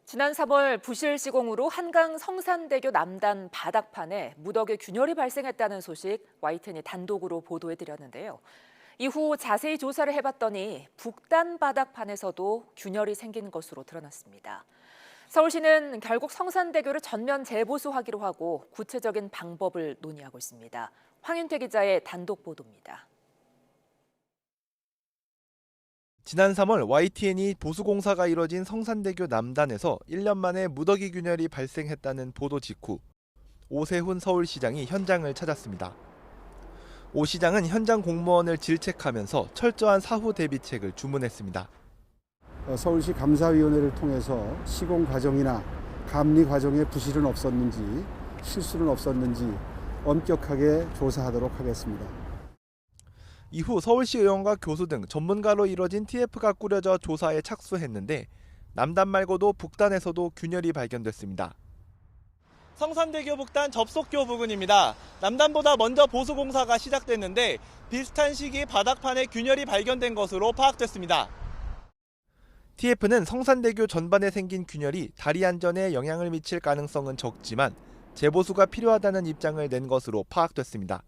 지난 3월 부실 시공으로 한강 성산대교 남단 바닥판에 무더기 균열이 발생했다는 소식 YTN이 단독으로 보도해드렸는데요. 이후 자세히 조사를 해봤더니 북단 바닥판에서도 균열이 생긴 것으로 드러났습니다. 서울시는 결국 성산대교를 전면 재보수하기로 하고 구체적인 방법을 논의하고 있습니다. 황윤태 기자의 단독 보도입니다. 지난 3월 YTN이 보수공사가 이뤄진 성산대교 남단에서 1년 만에 무더기 균열이 발생했다는 보도 직후 오세훈 서울시장이 현장을 찾았습니다. 오 시장은 현장 공무원을 질책하면서 철저한 사후 대비책을 주문했습니다. 서울시 감사위원회를 통해서 시공 과정이나 감리 과정에 부실은 없었는지 실수는 없었는지 엄격하게 조사하도록 하겠습니다. 이후 서울시 의원과 교수 등 전문가로 이뤄진 TF가 꾸려져 조사에 착수했는데 남단 말고도 북단에서도 균열이 발견됐습니다. 성산대교 북단 접속교 부근입니다. 남단보다 먼저 보수공사가 시작됐는데 비슷한 시기에 바닥판에 균열이 발견된 것으로 파악됐습니다. TF는 성산대교 전반에 생긴 균열이 다리 안전에 영향을 미칠 가능성은 적지만 재보수가 필요하다는 입장을 낸 것으로 파악됐습니다.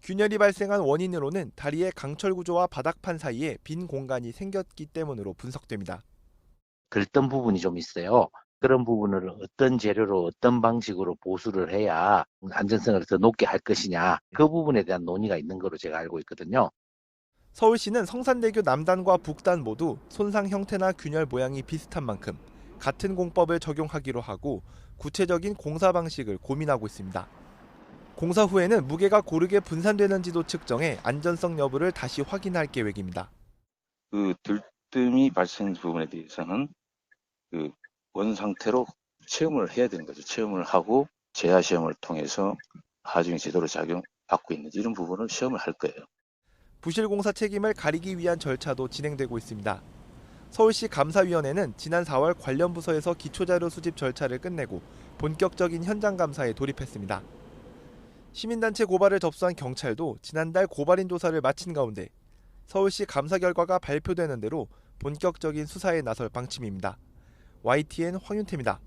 균열이 발생한 원인으로는 다리의 강철 구조와 바닥판 사이에 빈 공간이 생겼기 때문으로 분석됩니다. 들뜬 부분이 좀 있어요. 그런 부분을 어떤 재료로 어떤 방식으로 보수를 해야 안전성을 더 높게 할 것이냐, 그 부분에 대한 논의가 있는 걸로 제가 알고 있거든요. 서울시는 성산대교 남단과 북단 모두 손상 형태나 균열 모양이 비슷한 만큼 같은 공법을 적용하기로 하고 구체적인 공사 방식을 고민하고 있습니다. 공사 후에는 무게가 고르게 분산되는지도 측정해 안전성 여부를 다시 확인할 계획입니다. 그 들뜸이 발생 부분에 대해서는 그 원 상태로 체험을 해야 되는 거죠. 체험을 하고 재하 시험을 통해서 하중이 제대로 작용받고 있는지 이런 부분을 시험을 할 거예요. 부실 공사 책임을 가리기 위한 절차도 진행되고 있습니다. 서울시 감사위원회는 지난 4월 관련 부서에서 기초자료 수집 절차를 끝내고 본격적인 현장 감사에 돌입했습니다. 시민단체 고발을 접수한 경찰도 지난달 고발인 조사를 마친 가운데 서울시 감사 결과가 발표되는 대로 본격적인 수사에 나설 방침입니다. YTN 황윤태입니다.